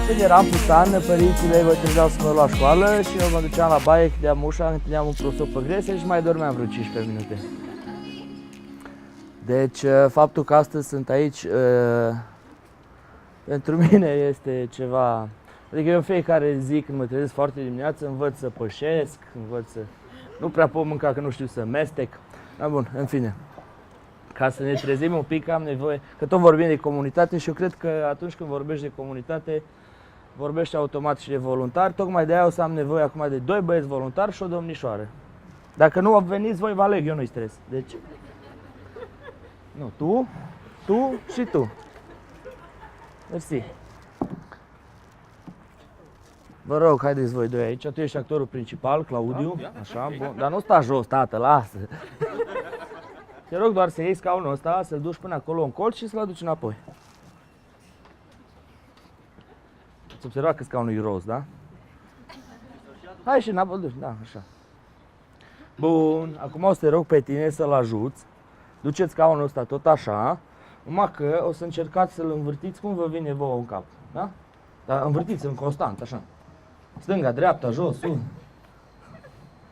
Când eram puțan, părinții mei mă trezeau să mă luau la școală și eu mă duceam la baie, închideam ușa, întâlneam un profesor pe grese și mai dormeam vreo 15 minute. Deci, faptul că astăzi sunt aici, pentru mine este ceva... Adică eu în fiecare zi când mă trezesc foarte dimineață învăț să pășesc, învăț să... Nu prea pot mânca că nu știu să mestec. Dar bun, în fine. Ca să ne trezim un pic am nevoie, că tot vorbim de comunitate și eu cred că atunci când vorbești de comunitate, vorbești automat și de voluntari. Tocmai de aia o să am nevoie acum de 2 băieți voluntari și o domnișoară. Dacă nu veniți, voi vă aleg, eu nu-i stres. Deci... Nu, tu și tu. Mersi. Vă rog, haideți voi doi aici. Tu ești actorul principal, Claudiu. Așa, bun. Dar nu sta jos, tată, lasă. Te rog doar să iei scaunul ăsta, să-l duci până acolo în colț și să-l aduci înapoi. Ați observat că scaunul e roz, da? Hai și înapoi, duci, da, așa. Bun, acum o să te rog pe tine să-l ajuți. Duceți scaunul ăsta tot așa, numai că o să încercați să-l învârtiți cum vă vine vouă în cap, da? Dar învârtiți-l constant, așa. Stânga, dreapta, jos, sus.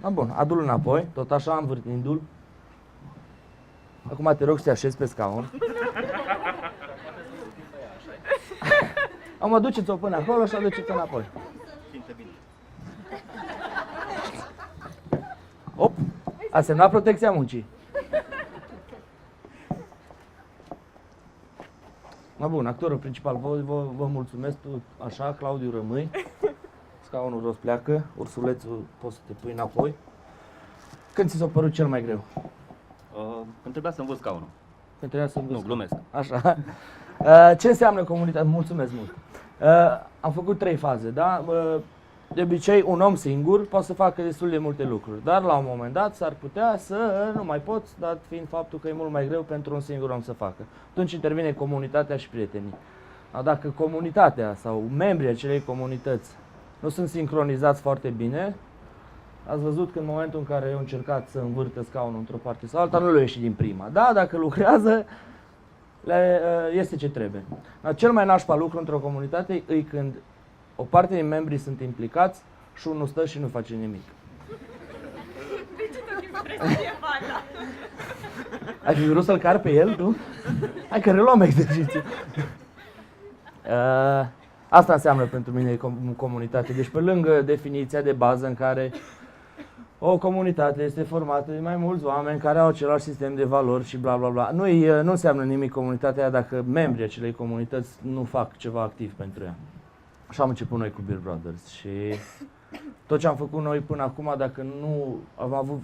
Da, bun, adu-l înapoi, tot așa învârtindu-l. Acum te rog să te așezi pe scaun. Acum duceți-o până acolo și aduceți-o înapoi. Op, a semnat protecția muncii. Ma bun, actorul principal, vă mulțumesc, tu așa, Claudiu rămâi. Scaunul jos pleacă, ursulețul poți să te pui înapoi. Când ți s-a părut cel mai greu? Când trebuia să învăț scaunul. Când trebuia să învăț. Nu, glumesc. Așa. Ce înseamnă comunitate? Mulțumesc mult. Am făcut 3 faze, da? De obicei, un om singur poate să facă destul de multe lucruri, dar la un moment dat s-ar putea să nu mai poți, dat fiind faptul că e mult mai greu pentru un singur om să facă. Atunci intervine comunitatea și prietenii. Dacă comunitatea sau membrii acelei comunități nu sunt sincronizați foarte bine, ați văzut că în momentul în care eu încercat să învârtă scaunul într-o parte sau alta, nu le-a ieșit din prima. Da, dacă lucrează, este ce trebuie. Dar cel mai nașpa lucru într-o comunitate e când o parte din membrii sunt implicați și unul stă și nu face nimic. Ai fi vrut să-l cari pe el, tu? Hai că reluăm exercițiul. Asta înseamnă pentru mine comunitate. Deci pe lângă definiția de bază în care o comunitate este formată de mai mulți oameni care au același sistem de valori și bla bla bla. Nu înseamnă nimic comunitatea dacă membrii acelei comunități nu fac ceva activ pentru ea. Așa am început noi cu Beer Brothers și tot ce am făcut noi până acum, dacă nu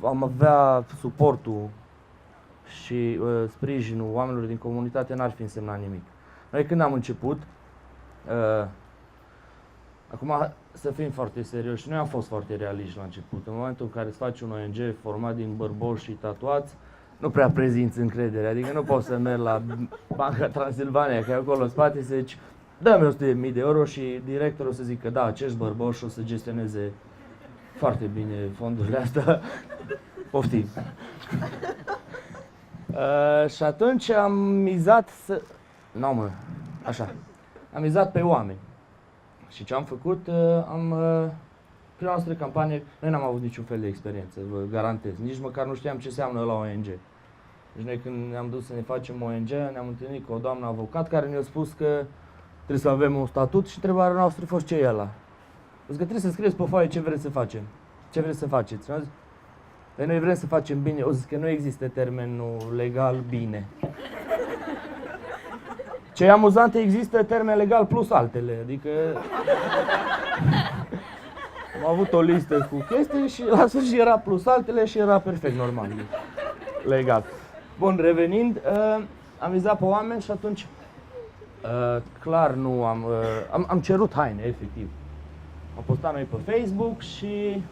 am avea suportul și sprijinul oamenilor din comunitate, n-ar fi însemnat nimic. Noi când am început, acum să fim foarte serioși, noi am fost foarte realiști la început. În momentul în care îți faci un ONG format din bărboși și tatuați, nu prea prezinți încredere, adică nu poți să mergi la Banca Transilvania, că e acolo în spate, să zici dă-mi 100.000 de euro și directorul o să zică da, acești bărboși o să gestioneze foarte bine fondurile astea. Poftim. Și atunci am mizat să... Am mizat pe oameni. Și ce am făcut? Prima noastră campanie, noi n-am avut niciun fel de experiență, vă garantez. Nici măcar nu știam ce înseamnă la ONG. Deci noi când ne-am dus să ne facem ONG, ne-am întâlnit cu o doamnă avocat care ne-a spus că trebuie să avem un statut și întrebarea noastră a fost ce e ăla. Zic că trebuie să scrieți pe foaie ce vreți să facem. Ce vreți să faceți? Păi noi vrem să facem bine. O zis că nu există termenul legal bine. Ce e amuzant, există termen legal plus altele. Adică am avut o listă cu chestii și la sfârșit era plus altele și era perfect normal. Legal. Bun, revenind, am vizat pe oameni și atunci clar nu am cerut haine, efectiv. Am postat noi pe Facebook și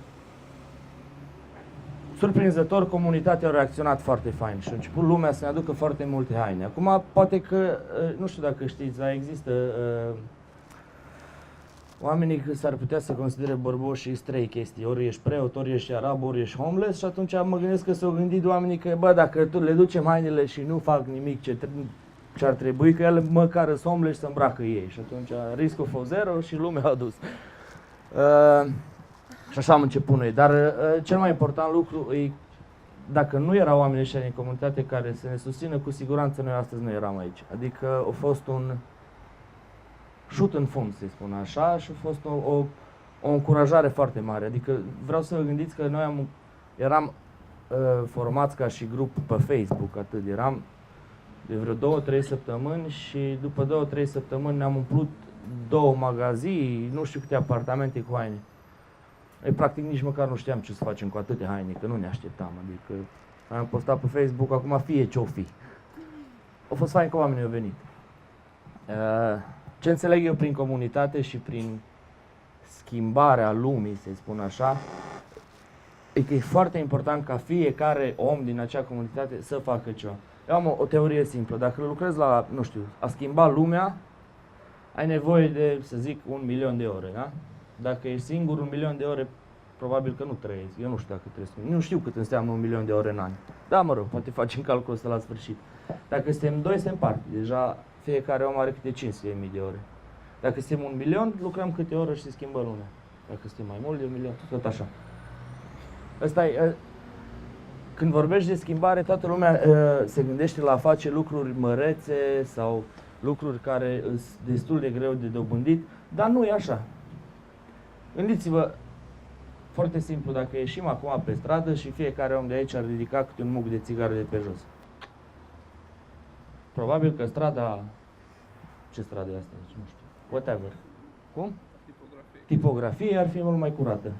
surprinzător comunitatea a reacționat foarte fain și a început lumea să ne aducă foarte multe haine. Acum poate că, nu știu dacă știți, dar există oamenii că s-ar putea să considere bărboși și 3 chestii. Ori ești preot, ori ești arab, ori ești homeless și atunci mă gândesc că s-au gândit oamenii că bă, dacă le ducem hainele și nu fac nimic ce ce ar trebui, că ele măcar să omble și să îmbracă ei. Și atunci riscul a fost zero și lumea a dus. Și așa am început noi. Dar cel mai important lucru e, dacă nu erau oamenii ăștia din comunitate care să ne susțină, cu siguranță noi astăzi nu eram aici. Adică a fost un șut în fund, să-i spun așa, și a fost o încurajare foarte mare. Adică vreau să vă gândiți că noi eram formați ca și grup pe Facebook, atât. Eram de vreo 2-3 săptămâni și după 2-3 săptămâni ne-am umplut 2 magazii, nu știu câte apartamente cu haine. Ei, practic nici măcar nu știam ce să facem cu atâtea haine, că nu ne așteptam. Adică am postat pe Facebook, acum fie ce-o fi. A fost fain că oamenii au venit. Ce înțeleg eu prin comunitate și prin schimbarea lumii, să-i spun așa, e că e foarte important ca fiecare om din acea comunitate să facă ceva. Eu am o teorie simplă. Dacă lucrezi la, nu știu, a schimba lumea, ai nevoie de, să zic, 1.000.000 de ore, da? Dacă ești singur, 1.000.000 de ore, probabil că nu trăiesc. Eu nu știu dacă trebuie să... Nu știu cât înseamnă 1.000.000 de ore în an. Da, mă rog, poate facem calculul ăsta la sfârșit. Dacă suntem 2, se împart. Deja fiecare om are câte 500.000 de ore. Dacă suntem 1.000.000, lucrăm câte oră și se schimbă lumea. Dacă suntem mai mult de 1.000.000, tot așa. Ăsta e... Când vorbești de schimbare, toată lumea se gândește la a face lucruri mărețe sau lucruri care sunt destul de greu de dobândit, dar nu e așa. Gândiți-vă, foarte simplu, dacă ieșim acum pe stradă și fiecare om de aici ar ridica câte un muc de țigară de pe jos. Probabil că strada... Ce stradă e asta? Nu știu. Whatever. Cum? Tipografie ar fi mult mai curată.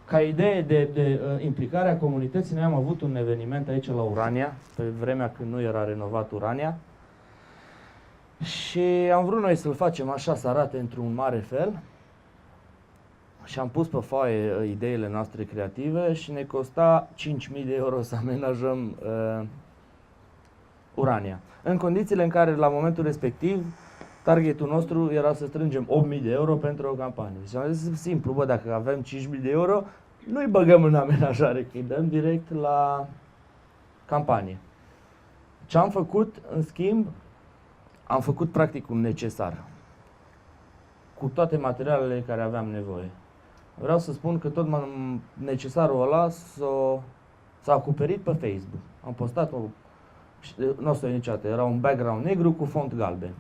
Ca idee de implicare a comunității, noi am avut un eveniment aici la Urania, pe vremea când nu era renovat Urania. Și am vrut noi să-l facem așa, să arate într-un mare fel. Și am pus pe foaie ideile noastre creative și ne costa 5.000 de euro să amenajăm Urania. În condițiile în care, la momentul respectiv, targetul nostru era să strângem 8.000 de euro pentru o campanie. Și am zis simplu, bă, dacă avem 5.000 de euro, nu-i băgăm în amenajare, că îi dăm direct la campanie. Ce am făcut, în schimb, am făcut practic un necesar. Cu toate materialele care aveam nevoie. Vreau să spun că tot necesarul ăla s-a acoperit pe Facebook. Am postat nu o să niciodată, era un background negru cu font galben,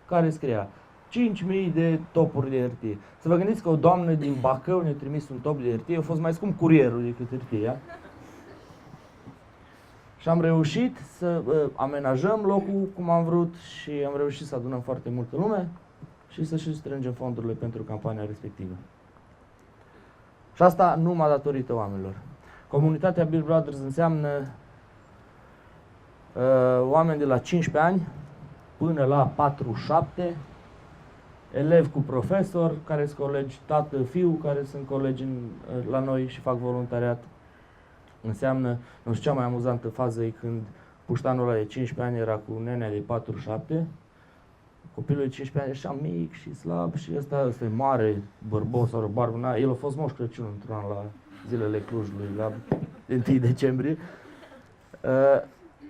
care scria 5.000 de topuri de hârtie. Să vă gândiți că o doamnă din Bacău ne-a trimis un top de hârtie, a fost mai scump curierul decât hârtia. Și am reușit să amenajăm locul cum am vrut și am reușit să adunăm foarte multă lume și să și strângem fondurile pentru campania respectivă. Și asta numai datorită oamenilor. Comunitatea Bill Brothers înseamnă oameni de la 15 ani până la 47, elevi cu profesor, care sunt colegi, tată, fiu, care sunt colegi la noi și fac voluntariat. Înseamnă, nu știu, cea mai amuzantă fază e când puștanul ăla de 15 ani era cu nenea de 47, copilul de 15 ani așa mic și slab și ăsta e mare, bărbos, are o barbă, el a fost Moș Crăciun într-un an la zilele Clujului, la 1 decembrie.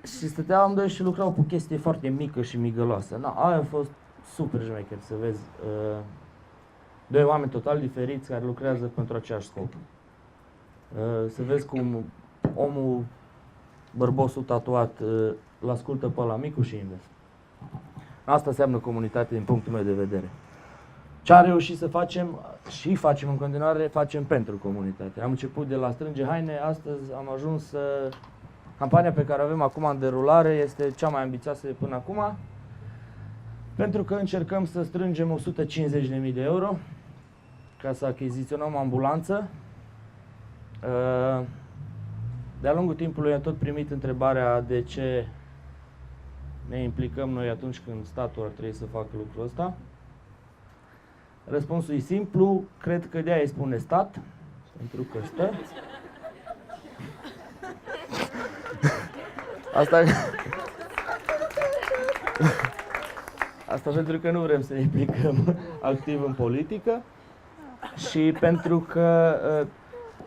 Și stăteau amândoi și lucrau cu chestie foarte mică și migăloasă. Aia a fost super șmecher, să vezi doi oameni total diferiți care lucrează pentru același scop. Să vezi cum omul, bărbosul tatuat, îl ascultă pe ăla micu și invers. Asta înseamnă comunitate din punctul meu de vedere. Ce am reușit să facem și facem în continuare, facem pentru comunitate. Am început de la strânge haine, astăzi am ajuns să... Campania pe care o avem acum în derulare este cea mai ambițioasă de până acum, pentru că încercăm să strângem 150.000 de euro ca să achiziționăm o ambulanță. De-a lungul timpului am tot primit întrebarea de ce ne implicăm noi atunci când statul ar trebui să facă lucrul ăsta. Răspunsul e simplu, cred că de-aia îi spune stat, pentru că stă. Asta pentru că nu vrem să ne implicăm activ în politică și pentru că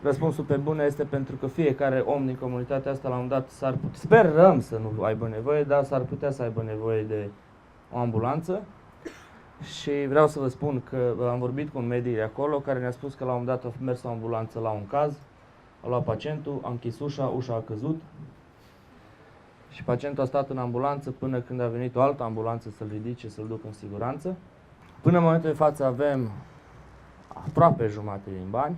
Răspunsul pe bune este pentru că fiecare om din comunitatea asta la un moment dat sperăm să nu aibă nevoie, dar s-ar putea să aibă nevoie de o ambulanță. Și vreau să vă spun că am vorbit cu un medic de acolo care ne-a spus că la un moment dat a mers o ambulanță la un caz, a luat pacientul, a închis ușa, ușa a căzut și pacientul a stat în ambulanță până când a venit o altă ambulanță să-l ridice, să-l ducă în siguranță. Până în momentul de față avem aproape jumate din bani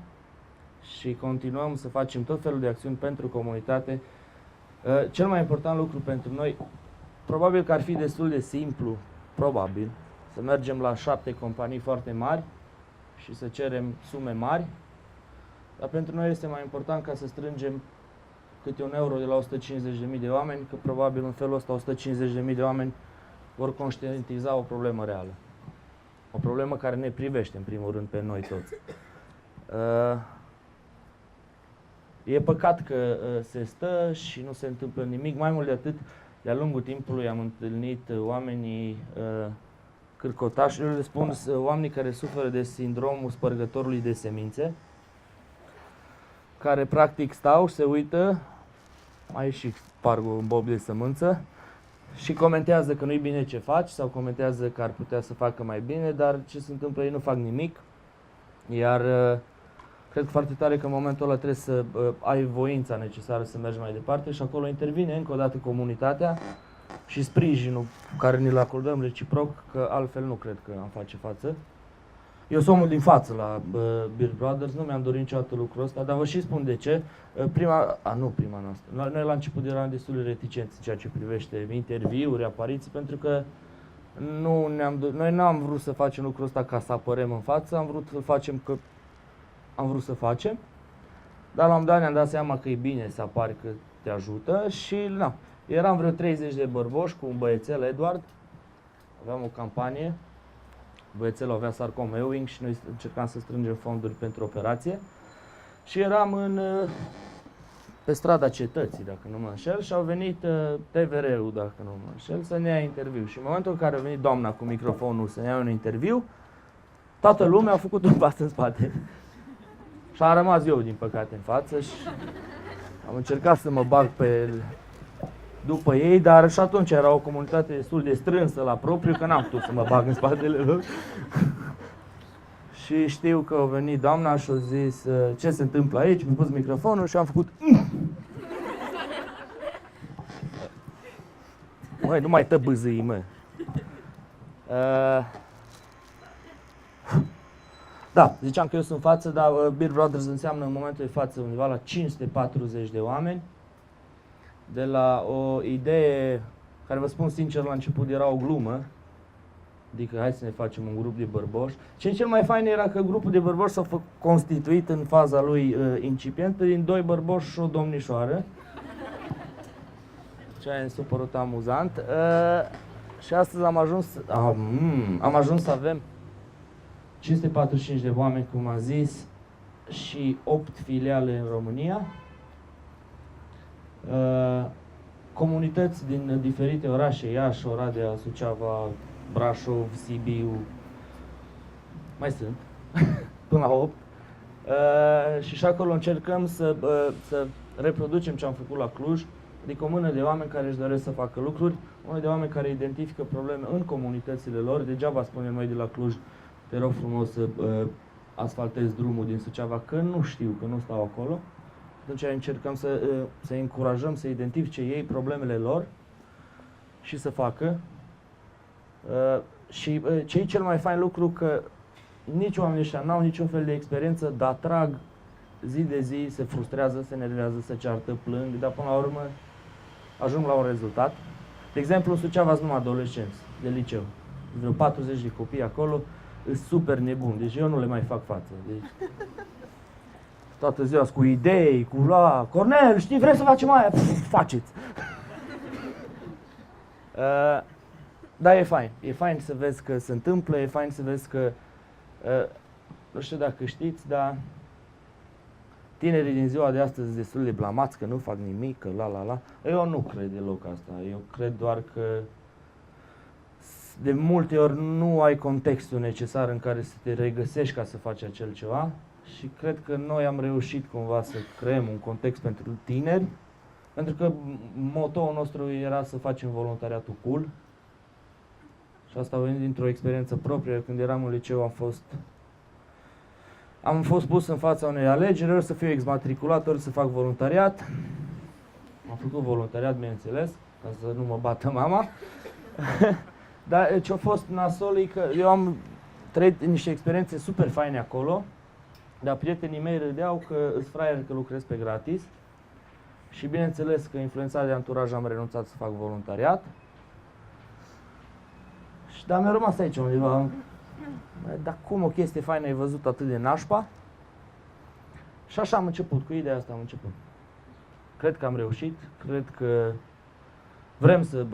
și continuăm să facem tot felul de acțiuni pentru comunitate. Cel mai important lucru pentru noi, probabil că ar fi destul de simplu, probabil, să mergem la 7 companii foarte mari și să cerem sume mari, dar pentru noi este mai important ca să strângem câte €1 de la 150.000 de oameni, că probabil în felul ăsta 150.000 de oameni vor conștientiza o problemă reală. O problemă care ne privește, în primul rând, pe noi toți. E păcat că se stă și nu se întâmplă nimic. Mai mult de atât, de-a lungul timpului am întâlnit oamenii cârcotași, eu le spun oamenii care suferă de sindromul spărgătorului de semințe, care practic stau, se uită, mai e și sparg un bob de sămânță și comentează că nu-i bine ce faci sau comentează că ar putea să facă mai bine, dar ce se întâmplă, ei nu fac nimic. Iar cred foarte tare că în momentul ăla trebuie să ai voința necesară să mergi mai departe și acolo intervine încă o dată comunitatea și sprijinul care ni-l acordăm reciproc, că altfel nu cred că am face față. Eu sunt omul din față la Beer Brothers, nu mi-am dorit niciodată lucrul ăsta, dar vă și spun de ce. Nu prima noastră. Noi la început eram destul de reticenți în ceea ce privește interviuri, apariții, pentru că noi n-am vrut să facem lucrul ăsta ca să apărăm în față, am vrut să-l facem că am vrut să facem, dar la un moment dat ne-am dat seama că e bine să apari, că te ajută și na. Eram vreo 30 de bărboși cu un băiețel, Edward, aveam o campanie, băiețelul avea sarcomă Ewing și noi încercam să strângem fonduri pentru operație și eram pe strada Cetății, dacă nu mă înșel, și au venit TVR-ul, dacă nu mă înșel, să ne ia interviu. Și în momentul în care a venit doamna cu microfonul să ne ia un interviu, toată lumea a făcut un pas în spate. Și am rămas eu, din păcate, în față și am încercat să mă bag după ei, dar și atunci era o comunitate destul de strânsă la propriu, că n-am putut să mă bag în spatele lor. Și știu că a venit doamna și a zis ce se întâmplă aici, mi-a pus microfonul și am făcut Măi, nu mai tăbâzâi, mă. Da, ziceam că eu sunt în față, dar Beer Brothers înseamnă în momentul de față undeva la 540 de oameni. De la o idee care, vă spun sincer, la început era o glumă, adică hai să ne facem un grup de bărboși. Și cel mai fain era că grupul de bărboși s-a constituit în faza lui incipientă din 2 bărboși și o domnișoară. Ce mi s-a părut amuzant. Și astăzi am ajuns să avem 545 de oameni, cum am zis, și 8 filiale în România. Comunități din diferite orașe, Iași, Oradea, Suceava, Brașov, Sibiu, mai sunt, până la 8. Și acolo încercăm să reproducem ce am făcut la Cluj, adică o mână de oameni care își doresc să facă lucruri, o mână de oameni care identifică probleme în comunitățile lor. Degeaba spunem noi de la Cluj, te rog frumos să asfaltezi drumul din Suceava, că nu știu, că nu stau acolo. Atunci încercăm să încurajăm, să identifice ei problemele lor și să facă. Și ce e cel mai fain lucru, că nici oamenii ăștia n-au niciun fel de experiență, dar trag zi de zi, se frustrează, se enervează, se ceartă, plâng, dar până la urmă ajung la un rezultat. De exemplu, în Suceava sunt numai adolescenți de liceu. Vreo 40 de copii acolo, sunt super nebuni, deci eu nu le mai fac față. Deci, toată ziua cu idei, cu Cornel, știi, vrei să facem aia? Faceți! Da, e fain. E fain să vezi că se întâmplă, e fain să vezi că, nu știu dacă știți, dar tinerii din ziua de astăzi sunt destul de blamați, că nu fac nimic, că la. Eu nu cred deloc asta. Eu cred doar că de multe ori nu ai contextul necesar în care să te regăsești ca să faci acel ceva. și cred că noi am reușit cumva să creăm un context pentru tineri, pentru că motoul nostru era să facem voluntariatul cool. Și asta a venit dintr-o experiență proprie. Când eram în liceu am fost pus în fața unei alegeri, ori să fiu exmatriculat, ori să fac voluntariat. Am făcut voluntariat, bineînțeles, ca să nu mă bată mama. Dar ce a fost nasol e că eu am trăit niște experiențe super faine acolo, dar prietenii mei râdeau că îs fraier că lucrez pe gratis. Și bineînțeles că influențat de anturaj am renunțat să fac voluntariat. Și dar mi-a rămas aici undeva. Dar cum o chestie faină ai văzut atât de nașpa? Și așa am început, cu ideea asta am început. Cred că am reușit, cred că vrem să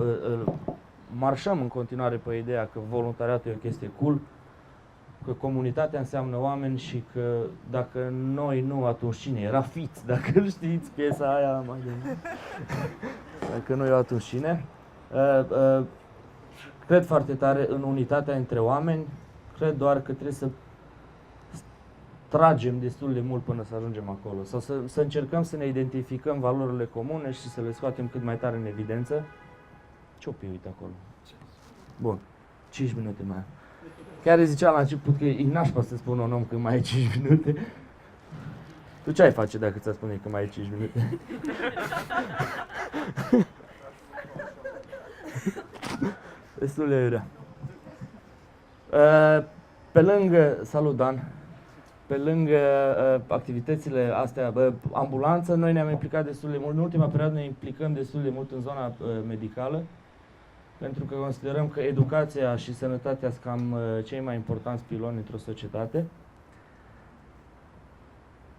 marșăm în continuare pe ideea că voluntariatul e o chestie cool, că comunitatea înseamnă oameni și că dacă noi nu, atunci cine? Era Fiț, dacă știți piesa aia mai de... Dacă nu eu, atunci cine? Cred foarte tare în unitatea între oameni, cred doar că trebuie să tragem destul de mult până să ajungem acolo. Sau să încercăm să ne identificăm valorile comune și să le scoatem cât mai tare în evidență. Ce-o pi, uite acolo? Bun, 5 minute mai am. Chiar ziceam la început că e nașpa să spun un om că mai ai 5 minute. Tu ce ai face dacă ți-a spune că mai ai 5 minute? Destul de iurea. Pe lângă, salut Dan, pe lângă activitățile astea, ambulanță, noi ne-am implicat destul de mult. În ultima perioadă ne implicăm destul de mult în zona medicală, pentru că considerăm că educația și sănătatea sunt cam cei mai importanți piloni într-o societate.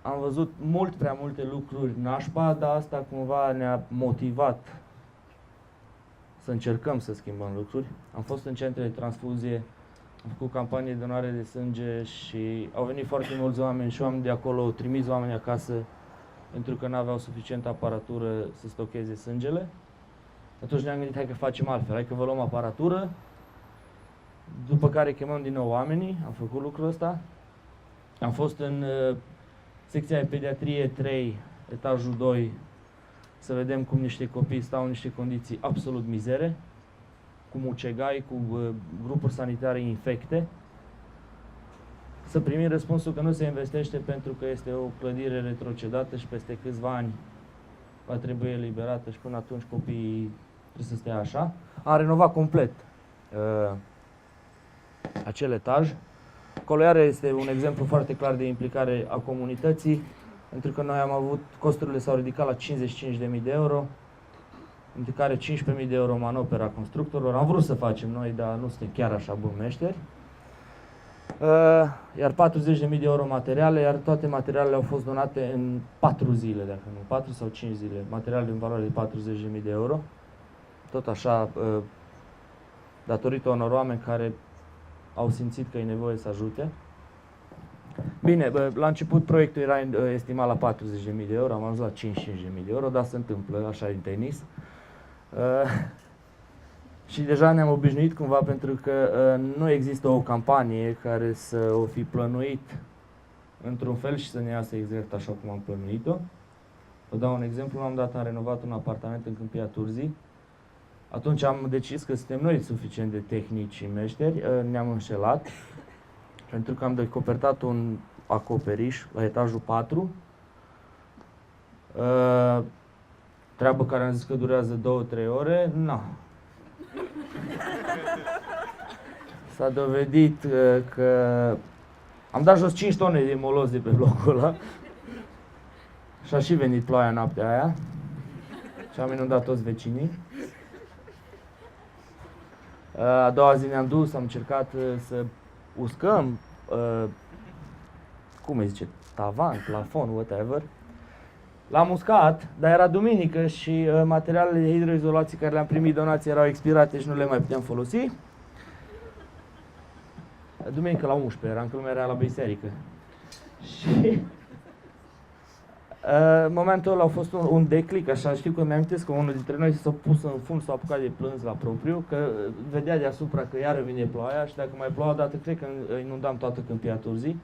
Am văzut mult prea multe lucruri nașpa, dar asta cumva ne-a motivat să încercăm să schimbăm lucruri. Am fost în centre de transfuzie, am făcut campanie de donare de sânge și au venit foarte mulți oameni și oameni de acolo au trimis oameni acasă pentru că nu aveau suficientă aparatură să stocheze sângele. Atunci ne-am gândit, hai că facem altfel, hai că vă luăm aparatură, după care chemăm din nou oamenii, am făcut lucrul ăsta. Am fost în secția de pediatrie 3, etajul 2, să vedem cum niște copii stau în niște condiții absolut mizere, cu mucegai, cu grupuri sanitare infecte. Să primim răspunsul că nu se investește pentru că este o clădire retrocedată și peste câțiva ani va trebui eliberată și până atunci copiii trebuie să stea așa. Am renovat complet acel etaj. Acolo iară este un exemplu foarte clar de implicare a comunității, pentru că noi am avut, costurile s-au ridicat la 55.000 de euro, între care 15.000 de euro manopera constructorilor. Am vrut să facem noi, dar nu suntem chiar așa buni meșteri. Iar 40.000 de euro materiale, iar toate materialele au fost donate în 4 zile, dacă nu, 4 sau 5 zile, materiale în valoare de 40.000 de euro. Tot așa, datorită unor oameni care au simțit că e nevoie să ajute. Bine, la început proiectul era estimat la 40.000 de euro, am ajuns la 55.000 de euro, dar se întâmplă, așa în tenis. Și deja ne-am obișnuit cumva pentru că nu există o campanie care să o fi plănuit într-un fel și să ne iasă exact așa cum am plănuit-o. Vă dau un exemplu, am dat, am renovat un apartament în Câmpia Turzii. Atunci am decis că suntem noi suficient de tehnici și meșteri, ne-am înșelat, pentru că am decopertat un acoperiș la etajul 4, treabă care am zis că durează 2-3 ore, nu. S-a dovedit că am dat jos 5 tone de moloz de pe blocul ăla și a și venit ploaia noaptea aia și am inundat toți vecinii. A doua zi ne-am dus, am încercat să uscăm, cum îi zice, tavan, plafon, whatever. L-am uscat, dar era duminică și materialele de hidroizolație care le-am primit donații erau expirate și nu le mai puteam folosi. Duminică la 11 eram, că lumea era la biserică. Și în momentul ăla a fost un declic, așa, știu că mi-am că unul dintre noi s-a pus în fund, s-a apucat de plâns la propriu, că vedea deasupra că iară vine ploaia și dacă mai ploua o dată, cred că inundam toată Câmpia Turzii.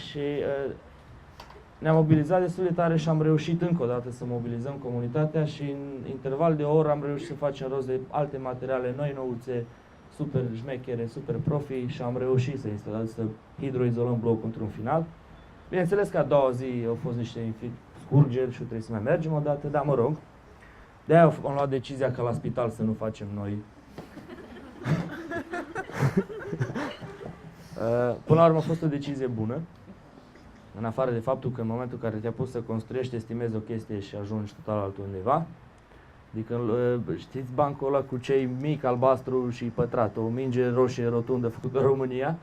Și și ne-am mobilizat destul de tare și am reușit încă o dată să mobilizăm comunitatea și în interval de o oră am reușit să facem rost de alte materiale noi, nouțe, super șmechere, super profi și am reușit să instalăm, să hidroizolăm blocul într-un final. Bineînțeles că a doua zi au fost niște scurgeri și trebuie să mai mergem o dată, dar mă rog. De-aia am luat decizia ca la spital să nu facem noi. Până la urmă a fost o decizie bună. În afară de faptul că în momentul în care te-a pus să construiești, estimezi o chestie și ajungi total altundeva. Adică știți bancul ăla cu cei mic, albastru și pătrat, o minge roșie rotundă făcută în România?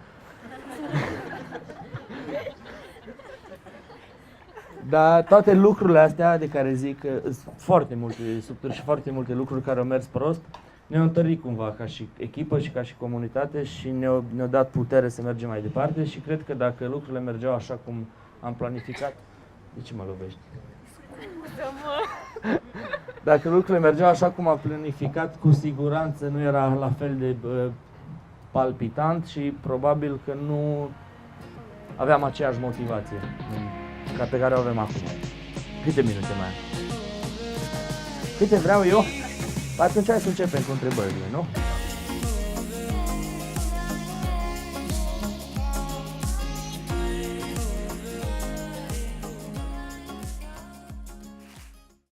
Dar toate lucrurile astea de care zic, sunt foarte multe subturi și foarte multe lucruri care au mers prost, ne-au întărit cumva ca și echipă și ca și comunitate și ne-au dat putere să mergem mai departe și cred că dacă lucrurile mergeau așa cum am planificat... De ce mă lovești? Dacă lucrurile mergeau așa cum am planificat, cu siguranță nu era la fel de palpitant și probabil că nu aveam aceeași motivație ca pe care o avem acum. Câte minute mai am? Câte vreau eu? Atunci hai să începem cu întrebările, nu?